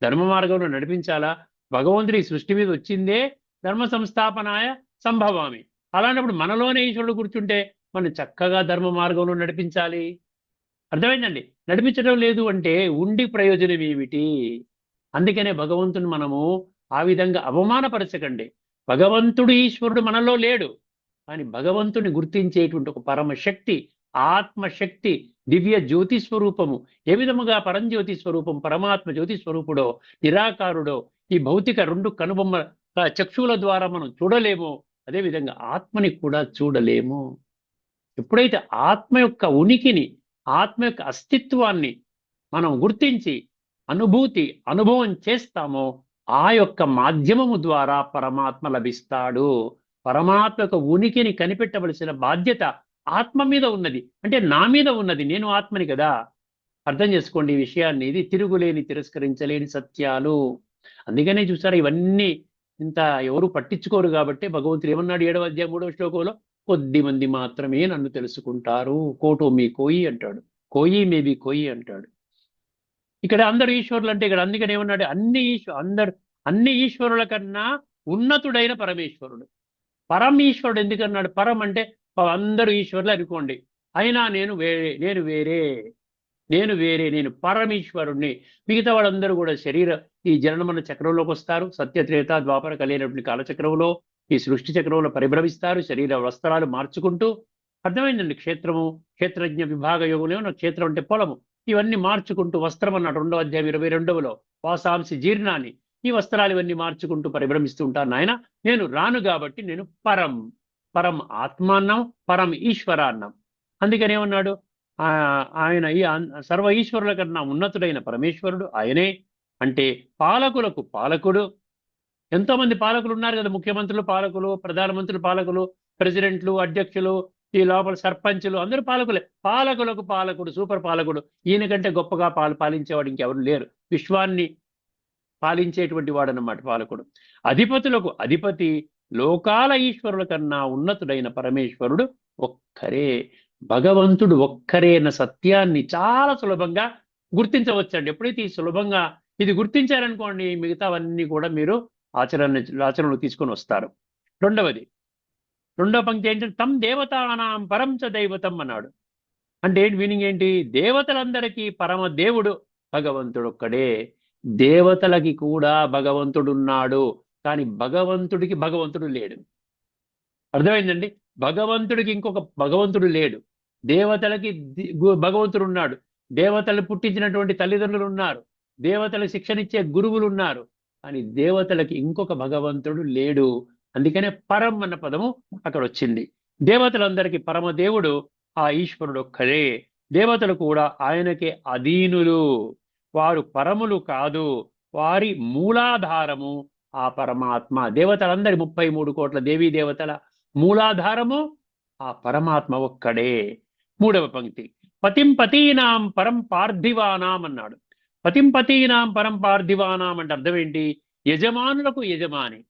ధర్మ మార్గంలో నడిపించాలా? భగవంతుడి సృష్టి మీద వచ్చిందే ధర్మ సంస్థాపనాయ సంభవామి. అలాంటప్పుడు మనలోనే ఈశ్వరుడు కూర్చుంటే మనం చక్కగా ధర్మ మార్గంలో నడిపించాలి. అర్థమైందండి? నడిపించడం లేదు అంటే ఉండి ప్రయోజనం ఏమిటి? అందుకనే భగవంతుని మనము ఆ విధంగా అవమానపరచకండి. భగవంతుడు ఈశ్వరుడు మనలో లేడు, కానీ భగవంతుని గుర్తించేటువంటి ఒక పరమశక్తి, ఆత్మశక్తి, దివ్య జ్యోతి స్వరూపము. ఏ విధముగా పరంజ్యోతి స్వరూపం, పరమాత్మ జ్యోతి స్వరూపుడో, నిరాకారుడో ఈ భౌతిక 2 కనుబొమ్మ చక్షువుల ద్వారా మనం చూడలేమో, అదేవిధంగా ఆత్మని కూడా చూడలేము. ఎప్పుడైతే ఆత్మ యొక్క ఉనికిని, ఆత్మ యొక్క అస్తిత్వాన్ని మనం గుర్తించి అనుభవం చేస్తామో, ఆ యొక్క మాధ్యమము ద్వారా పరమాత్మ లభిస్తాడు. పరమాత్మ యొక్క ఉనికిని కనిపెట్టవలసిన బాధ్యత ఆత్మ మీద ఉన్నది, అంటే నా మీద ఉన్నది. నేను ఆత్మని కదా. అర్థం చేసుకోండి ఈ విషయాన్ని. ఇది తిరుగులేని, తిరస్కరించలేని సత్యాలు. అందుకనే చూసారా, ఇవన్నీ ఇంత ఎవరు పట్టించుకోరు కాబట్టి భగవంతుడు ఏమన్నాడు 7వ అధ్యాయం 3వ శ్లోకంలో? కొద్ది మంది మాత్రమే నన్ను తెలుసుకుంటారు. కోటో మీ కోయి అంటాడు, కోయి మేబీ కోయి అంటాడు. ఇక్కడ అందరు ఈశ్వరులు అంటే ఇక్కడ అందుకని ఏమన్నాడు? అన్ని ఈశ్వరుల కన్నా ఉన్నతుడైన పరమేశ్వరుడు. పరమేశ్వరుడు ఎందుకన్నాడు? పరం అంటే అందరూ ఈశ్వరులు అనుకోండి, అయినా నేను వేరే, నేను పరమేశ్వరుణ్ణి. మిగతా వాళ్ళందరూ కూడా ఈ జననమరణ చక్రంలోకి వస్తారు. సత్యత్రేత ద్వాపర కలిగినటువంటి కాలచక్రంలో, ఈ సృష్టి చక్రంలో పరిభ్రమిస్తారు, శరీర వస్త్రాలు మార్చుకుంటూ. అర్థమైందండి? క్షేత్రజ్ఞ విభాగ యోగంలో క్షేత్రం అంటే పొలము, ఇవన్నీ మార్చుకుంటూ వస్త్రం అన్నాడు 2వ అధ్యాయం 22వ వాసాంసి జీర్ణాన్ని. ఈ వస్త్రాలు ఇవన్నీ మార్చుకుంటూ పరిభ్రమిస్తూ ఉంటాను. నాయన నేను రాను కాబట్టి నేను పరం ఆత్మ అన్నాం, పరం ఈశ్వర అన్నాం. అందుకని ఏమన్నాడు? ఆయన ఈ సర్వ ఈశ్వరుల కన్నా ఉన్నతుడైన పరమేశ్వరుడు ఆయనే. అంటే పాలకులకు పాలకుడు. ఎంతో మంది పాలకులు ఉన్నారు కదా, ముఖ్యమంత్రులు పాలకులు, ప్రధానమంత్రులు పాలకులు, ప్రెసిడెంట్లు, అధ్యక్షులు, ఈ లోపల సర్పంచులు, అందరూ పాలకులే. పాలకులకు పాలకుడు, సూపర్ పాలకుడు. ఈయన కంటే గొప్పగా పాలించేవాడు ఇంకెవరు లేరు. విశ్వాన్ని పాలించేటువంటి వాడు అన్నమాట పాలకుడు. అధిపతులకు అధిపతి, లోకాల ఈశ్వరుల కన్నా ఉన్నతుడైన పరమేశ్వరుడు ఒక్కరే. భగవంతుడు ఒక్కరే అన్న సత్యాన్ని చాలా సులభంగా గుర్తించవచ్చండి. ఎప్పుడైతే ఈ సులభంగా ఇది గుర్తించారనుకోండి, మిగతావన్నీ కూడా మీరు ఆచరణలో తీసుకొని వస్తారు. రెండవ పంక్తి ఏంటంటే తం దేవతానాం పరం చ దైవతం అన్నాడు. అంటే ఏంటి మీనింగ్ ఏంటి? దేవతలందరికీ పరమ దేవుడు భగవంతుడు ఒక్కడే. దేవతలకి కూడా భగవంతుడున్నాడు, కానీ భగవంతుడు లేడు. అర్థమైందండి? భగవంతుడికి ఇంకొక భగవంతుడు లేడు. దేవతలకి భగవంతుడు ఉన్నాడు. దేవతలు పుట్టించినటువంటి తల్లిదండ్రులు ఉన్నారు. దేవతలకు శిక్షణిచ్చే గురువులు ఉన్నారు. కానీ దేవతలకి ఇంకొక భగవంతుడు లేడు. అందుకనే పరం అన్న పదము అక్కడ వచ్చింది. దేవతలందరికీ పరమదేవుడు ఆ ఈశ్వరుడు ఒక్కడే. దేవతలు కూడా ఆయనకే అధీనులు. వారు పరములు కాదు, వారి మూలాధారము ఆ పరమాత్మ. దేవతలందరి 33 కోట్ల దేవీ దేవతల మూలాధారము ఆ పరమాత్మ ఒక్కడే. మూడవ పంక్తి, పతిం పతీనాం పరం పార్థివానాం అన్నాడు. పతిం పతీనాం పరం పార్థివానాం అంటే అర్థం ఏంటి? యజమానులకు యజమాని,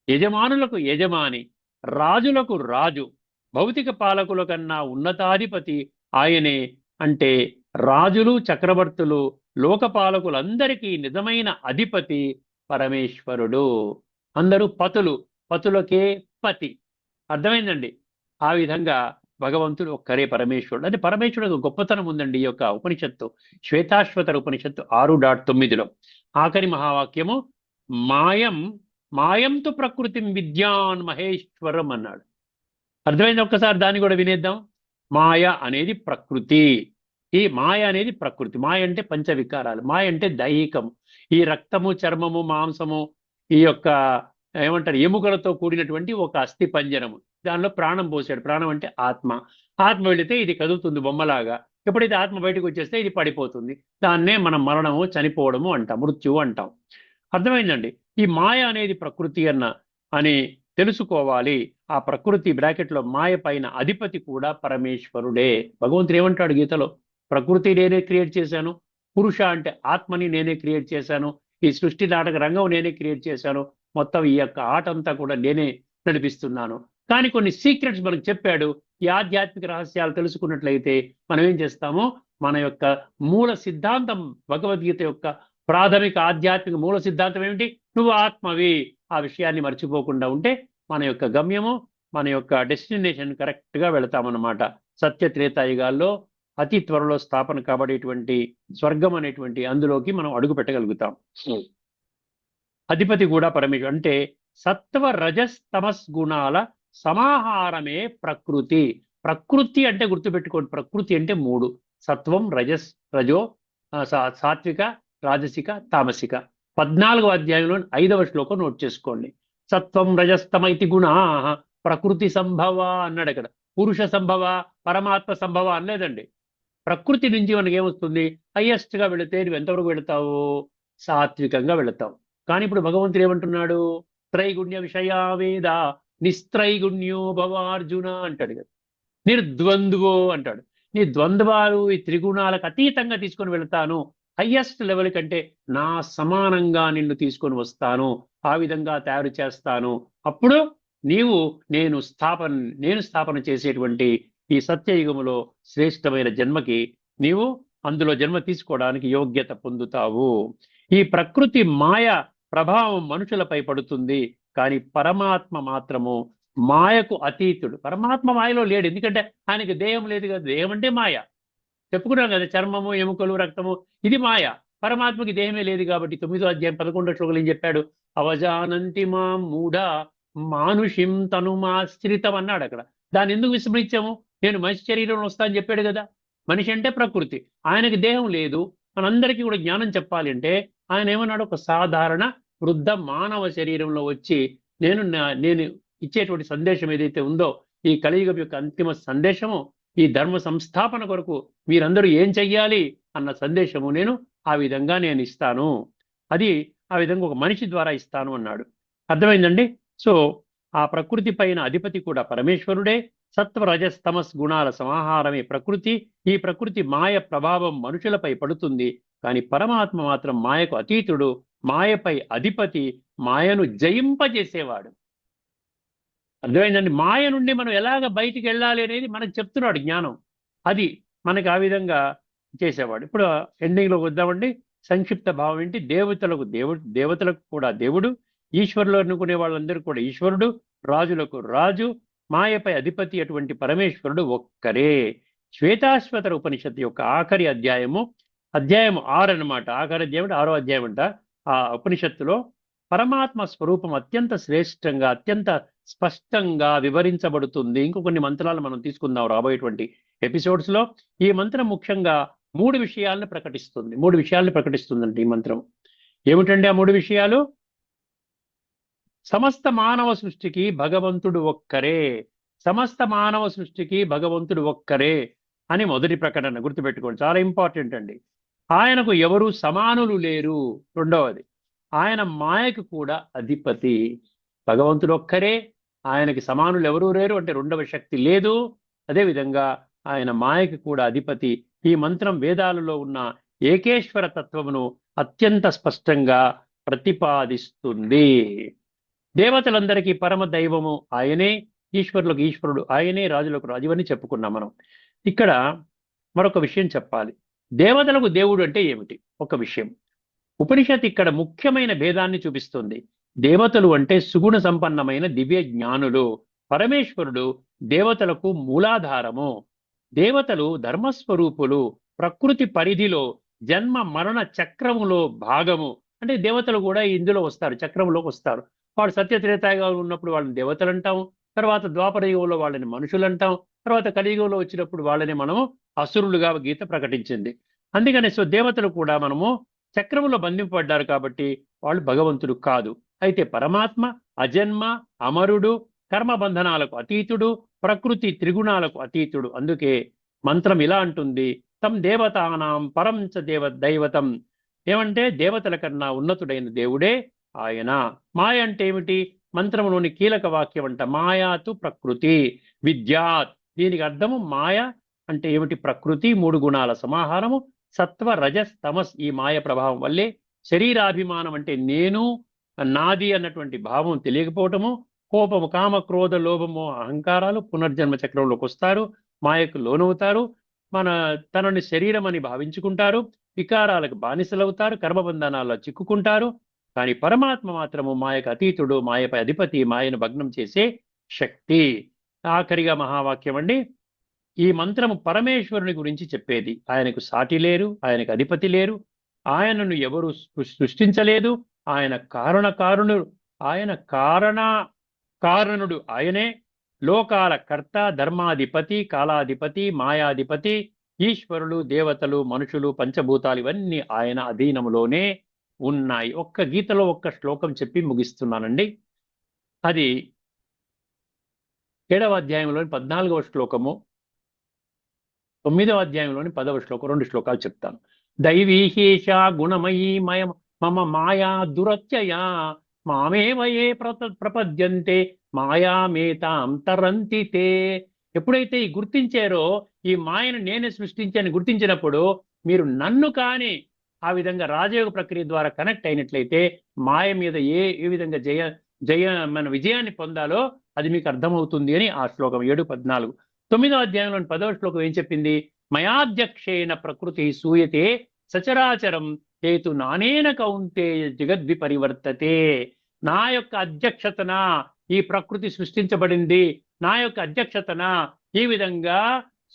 యజమానులకు యజమాని, రాజులకు రాజు, భౌతిక పాలకుల కన్నా ఉన్నతాధిపతి ఆయనే. అంటే రాజులు, చక్రవర్తులు, లోకపాలకులందరికీ నిజమైన అధిపతి పరమేశ్వరుడు. అందరూ పతులు, పతులకే పతి. అర్థమైందండి? ఆ విధంగా భగవంతుడు ఒక్కరే పరమేశ్వరుడు. అంటే పరమేశ్వరుడు గొప్పతనం ఉందండి ఈ యొక్క ఉపనిషత్తు, శ్వేతాశ్వతర ఉపనిషత్తు 6.9లో ఆఖరి మహావాక్యము, మాయం మాయంతు ప్రకృతిం విద్యాన్ మహేశ్వరం అన్నాడు. అర్థమైంది? ఒక్కసారి దాన్ని కూడా వినేద్దాం. మాయ అనేది ప్రకృతి. ఈ మాయ అనేది ప్రకృతి. మాయ అంటే పంచవికారాలు, మాయ అంటే దైహికం. ఈ రక్తము, చర్మము, మాంసము, ఈ యొక్క ఏమంటారు ఎముకలతో కూడినటువంటి ఒక అస్థి పంజరము, దానిలో ప్రాణం పోసాడు. ప్రాణం అంటే ఆత్మ. ఆత్మ వెళితే ఇది కదులుతుంది బొమ్మలాగా. ఎప్పుడైతే ఆత్మ బయటకు వచ్చేస్తే ఇది పడిపోతుంది. దాన్నే మనం మరణము, చనిపోవడము అంటాం, మృత్యువు అంటాం. అర్థమైందండి? ఈ మాయ అనేది ప్రకృతి అని తెలుసుకోవాలి. ఆ ప్రకృతి బ్రాకెట్లో మాయ పైన అధిపతి కూడా పరమేశ్వరుడే. భగవంతుడు ఏమంటాడు గీతలో? ప్రకృతి నేనే క్రియేట్ చేశాను, పురుష అంటే ఆత్మని నేనే క్రియేట్ చేశాను, ఈ సృష్టి నాటక రంగం నేనే క్రియేట్ చేశాను, మొత్తం ఈ యొక్క ఆట అంతా కూడా నేనే నడిపిస్తున్నాను. కానీ కొన్ని సీక్రెట్స్ మనకు చెప్పాడు. ఈ ఆధ్యాత్మిక రహస్యాలు తెలుసుకున్నట్లయితే మనం ఏం చేస్తామో, మన యొక్క మూల సిద్ధాంతం, భగవద్గీత యొక్క ప్రాథమిక ఆధ్యాత్మిక మూల సిద్ధాంతం ఏమిటి? నువ్వు ఆత్మవి. ఆ విషయాన్ని మర్చిపోకుండా ఉంటే మన యొక్క గమ్యము, మన యొక్క డెస్టినేషన్ కరెక్ట్గా వెళతామన్నమాట. సత్య త్రేతాయుగాల్లో అతి త్వరలో స్థాపన కాబడేటువంటి స్వర్గం అనేటువంటి అందులోకి మనం అడుగు పెట్టగలుగుతాం. అధిపతి కూడా పరమేశ్వరుడు. అంటే సత్వ రజస్ తమస్ గుణాల సమాహారమే ప్రకృతి. ప్రకృతి అంటే గుర్తుపెట్టుకోండి, ప్రకృతి అంటే 3: సత్వం, రజస్, రజో, సాత్విక, రాజసిక, తామసిక. 14వ అధ్యాయంలో 5వ శ్లోకం నోట్ చేసుకోండి. సత్వం రజస్తమ ఇతి గుణా ప్రకృతి సంభవ అన్నాడు. అక్కడ పురుష సంభవ, పరమాత్మ సంభవ అనలేదండి. ప్రకృతి నుంచి మనకి ఏమొస్తుంది? హైయెస్ట్ గా వెళితే నువ్వు ఎంతవరకు వెళతావు? సాత్వికంగా వెళతావు. కానీ ఇప్పుడు భగవంతుడు ఏమంటున్నాడు? త్రైగుణ్య విషయా వేద నిస్త్రైగుణ్యో భవార్జున అంటాడు కదా. నిర్ద్వంద్వో అంటాడు. నీ ద్వంద్వాలు, ఈ త్రిగుణాలకు అతీతంగా తీసుకొని వెళతాను, హయ్యెస్ట్ లెవెల్ కంటే నా సమానంగా నిన్ను తీసుకొని వస్తాను, ఆ విధంగా తయారు చేస్తాను. అప్పుడు నీవు నేను స్థాపన చేసేటువంటి ఈ సత్యయుగములో శ్రేష్టమైన జన్మకి నీవు అందులో జన్మ తీసుకోవడానికి యోగ్యత పొందుతావు. ఈ ప్రకృతి మాయ ప్రభావం మనుషులపై పడుతుంది, కానీ పరమాత్మ మాత్రము మాయకు అతీతుడు. పరమాత్మ మాయలో లేడు, ఎందుకంటే ఆయనకి దేహం లేదు కదా. దేహం అంటే మాయ, చెప్పుకున్నాం కదా, చర్మము, ఎముకలు, రక్తము, ఇది మాయ. పరమాత్మకి దేహమే లేదు కాబట్టి 9వ అధ్యాయం 11వ శ్లోకంలో ఏం చెప్పాడు? అవజానంతి మాం మూఢ మానుషిం తనుమాశ్రితం అన్నాడు. అక్కడ దాన్ని ఎందుకు విస్మరించాము? నేను మనిషి శరీరంలో వస్తా అని చెప్పాడు కదా. మనిషి అంటే ప్రకృతి, ఆయనకి దేహం లేదు. మనందరికీ కూడా జ్ఞానం చెప్పాలి అంటే ఆయన ఏమన్నాడు? ఒక సాధారణ వృద్ధ మానవ శరీరంలో వచ్చి నేను ఇచ్చేటువంటి సందేశం ఏదైతే ఉందో, ఈ కలియుగం యొక్క అంతిమ సందేశము, ఈ ధర్మ సంస్థాపన కొరకు మీరందరూ ఏం చెయ్యాలి అన్న సందేశము నేను ఆ విధంగా నేను ఇస్తాను. అది ఆ విధంగా ఒక మనిషి ద్వారా ఇస్తాను అన్నాడు. అర్థమైందండి? సో ఆ ప్రకృతి పైన అధిపతి కూడా పరమేశ్వరుడే. సత్వ రజస్ తమస్ గుణాల సమాహారమే ప్రకృతి. ఈ ప్రకృతి మాయ ప్రభావం మనుషులపై పడుతుంది, కానీ పరమాత్మ మాత్రం మాయకు అతీతుడు, మాయపై అధిపతి, మాయను జయింపజేసేవాడు. అర్థమైందండి? మాయ నుండి మనం ఎలాగ బయటికి వెళ్ళాలి అనేది మనకు చెప్తున్నాడు జ్ఞానం. అది మనకి ఆ విధంగా చేసేవాడు. ఇప్పుడు ఎండింగ్లో వద్దామండి. సంక్షిప్త భావం ఏంటి? దేవతలకు కూడా దేవుడు, ఈశ్వరులు అనుకునే వాళ్ళందరూ కూడా ఈశ్వరుడు, రాజులకు రాజు, మాయపై అధిపతి అటువంటి పరమేశ్వరుడు ఒక్కరే. శ్వేతాశ్వతర ఉపనిషత్తు యొక్క ఆఖరి అధ్యాయం 6 అన్నమాట. ఆఖరి అధ్యాయం అంటే 6వ అధ్యాయం అంట. ఆ ఉపనిషత్తులో పరమాత్మ స్వరూపం అత్యంత శ్రేష్టంగా, అత్యంత స్పష్టంగా వివరించబడుతుంది. ఇంకొన్ని మంత్రాలు మనం తీసుకుందాం రాబోయేటువంటి ఎపిసోడ్స్ లో. ఈ మంత్రం ముఖ్యంగా 3 విషయాలను ప్రకటిస్తుంది. 3 విషయాలను ప్రకటిస్తుందండి ఈ మంత్రం. ఏమిటండి ఆ 3 విషయాలు? సమస్త మానవ సృష్టికి భగవంతుడు ఒక్కరే. సమస్త మానవ సృష్టికి భగవంతుడు ఒక్కరే. అని మొదటి ప్రకటన గుర్తుపెట్టుకోండి, చాలా ఇంపార్టెంట్ అండి. ఆయనకు ఎవరు సమానులు లేరు. రెండవది, ఆయన మాయకు కూడా అధిపతి. భగవంతుడు ఒక్కరే, ఆయనకి సమానులు ఎవరూ లేరు, అంటే రెండవ శక్తి లేదు. అదేవిధంగా ఆయన మాయకు కూడా అధిపతి. ఈ మంత్రం వేదాలలో ఉన్న ఏకేశ్వర తత్వమును అత్యంత స్పష్టంగా ప్రతిపాదిస్తుంది. దేవతలందరికీ పరమ దైవము ఆయనే, ఈశ్వరులకు ఈశ్వరుడు ఆయనే, రాజులకు రాజు అని చెప్పుకున్నాం మనం. ఇక్కడ మరొక విషయం చెప్పాలి. దేవతలకు దేవుడు అంటే ఏమిటి? ఒక విషయం ఉపనిషత్ ఇక్కడ ముఖ్యమైన భేదాన్ని చూపిస్తుంది. దేవతలు అంటే సుగుణ సంపన్నమైన దివ్య జ్ఞానులు. పరమేశ్వరుడు దేవతలకు మూలాధారము. దేవతలు ధర్మస్వరూపులు. ప్రకృతి పరిధిలో జన్మ మరణ చక్రములో భాగము. అంటే దేవతలు కూడా ఇందులో వస్తారు, చక్రంలోకి వస్తారు. వాడు సత్యత్రేతాగా ఉన్నప్పుడు వాళ్ళని దేవతలు అంటాం, తర్వాత ద్వాపర యుగంలో వాళ్ళని మనుషులు అంటాం, తర్వాత కలియుగంలో వచ్చినప్పుడు వాళ్ళని మనము అసురులుగా గీత ప్రకటించింది. అందుకని దేవతలు కూడా మనము చక్రములో బంధింపబడ్డారు కాబట్టి వాళ్ళు భగవంతుడు కాదు. అయితే పరమాత్మ అజన్మ, అమరుడు, కర్మబంధనాలకు అతీతుడు, ప్రకృతి త్రిగుణాలకు అతీతుడు. అందుకే మంత్రం ఇలా అంటుంది, తం దేవతానాం పరం చ దైవతం. ఏమంటే దేవతల కన్నా ఉన్నతుడైన దేవుడే ఆయన. మాయ అంటే ఏమిటి? మంత్రంలోని కీలక వాక్యం అంట, మాయాతు ప్రకృతి విద్యాత్. దీనికి అర్థము మాయ అంటే ఏమిటి? ప్రకృతి, మూడు గుణాల సమాహారము. సత్వ రజస్ తమస్ ఈ మాయ ప్రభావం వల్లే శరీరాభిమానం అంటే నేను, నాది అన్నటువంటి భావం తెలియకపోవటము, కోపము, కామ, క్రోధ, లోభము, అహంకారాలు పునర్జన్మ చక్రంలోకి వస్తారు, మాయకు లోనవుతారు, తనని శరీరం అని భావించుకుంటారు, వికారాలకు బానిసలవుతారు, కర్మబంధనాల్లో చిక్కుకుంటారు. కానీ పరమాత్మ మాత్రము మాయకు అతీతుడు, మాయపై అధిపతి, మాయను భగ్నం చేసే శక్తి. ఆఖరిగా మహావాక్యం అండి, ఈ మంత్రము పరమేశ్వరుని గురించి చెప్పేది. ఆయనకు సాటి లేరు, ఆయనకు అధిపతి లేరు, ఆయనను ఎవరు సృష్టించలేదు, ఆయన కారణకారుణుడు, ఆయన కారణుడు ఆయనే. లోకాల కర్త, ధర్మాధిపతి, కాలాధిపతి, మాయాధిపతి, ఈశ్వరులు, దేవతలు, మనుషులు, పంచభూతాలు ఇవన్నీ ఆయన అధీనములోనే ఉన్నాయి. ఒక్క గీతలో ఒక్క శ్లోకం చెప్పి ముగిస్తున్నానండి. అది 7వ అధ్యాయంలోని 14వ శ్లోకము, 9వ అధ్యాయంలోని 10వ శ్లోకం, 2 శ్లోకాలు చెప్తాను. దైవీహేష గుణమయీ మమ మాయా దురత్యయ మామేవయే ప్రపద్యంతే మాయామేతాం తరంతి తే. ఎప్పుడైతే ఈ గుర్తించారో, ఈ మాయను నేనే సృష్టించాను గుర్తించినప్పుడు, మీరు నన్ను కానీ ఆ విధంగా రాజయోగ ప్రక్రియ ద్వారా కనెక్ట్ అయినట్లయితే మాయ మీద ఏ విధంగా మన విజయాన్ని పొందాలో అది మీకు అర్థమవుతుంది అని ఆ శ్లోకం 7:14. 9వ అధ్యాయంలోని 10వ శ్లోకం ఏం చెప్పింది? మయాధ్యక్షేణ ప్రకృతి సూయతే సచరాచరం హేతు నానేన కౌంతే జగద్విపరివర్తతే. నా యొక్క అధ్యక్షతన ఈ ప్రకృతి సృష్టించబడింది, నా యొక్క అధ్యక్షతన ఈ విధంగా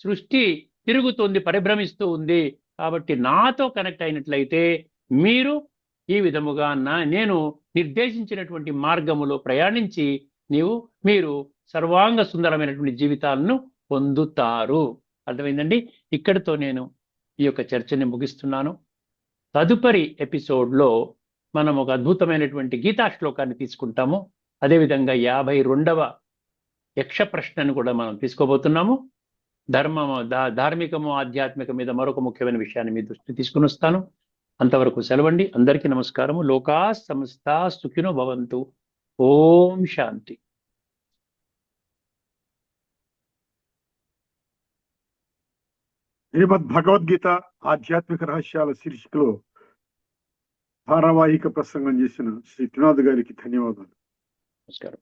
సృష్టి తిరుగుతుంది, పరిభ్రమిస్తూ ఉంది. కాబట్టి నాతో కనెక్ట్ అయినట్లయితే మీరు ఈ విధముగా నేను నిర్దేశించినటువంటి మార్గములో ప్రయాణించి మీరు సర్వాంగ సుందరమైనటువంటి జీవితాలను పొందుతారు. అర్థమైందండి? ఇక్కడితో నేను ఈ యొక్క చర్చని ముగిస్తున్నాను. తదుపరి ఎపిసోడ్లో మనం ఒక అద్భుతమైనటువంటి గీతా శ్లోకాన్ని తీసుకుంటాము. అదేవిధంగా 52వ యక్ష ప్రశ్నను కూడా మనం తీసుకోబోతున్నాము. ధార్మికము, ఆధ్యాత్మిక మీద మరొక ముఖ్యమైన విషయాన్ని మీ దృష్టి తీసుకుని వస్తాను. అంతవరకు సెలవండి. అందరికీ నమస్కారము. లోకా సమస్తా సుఖినో భవంతు. ఓం శాంతి. శ్రీమద్ భగవద్గీత ఆధ్యాత్మిక రహస్యాల శీర్షికలో ధారావాహిక ప్రసంగం చేసిన శ్రీ త్రినాథ్ గారికి ధన్యవాదాలు. నమస్కారం.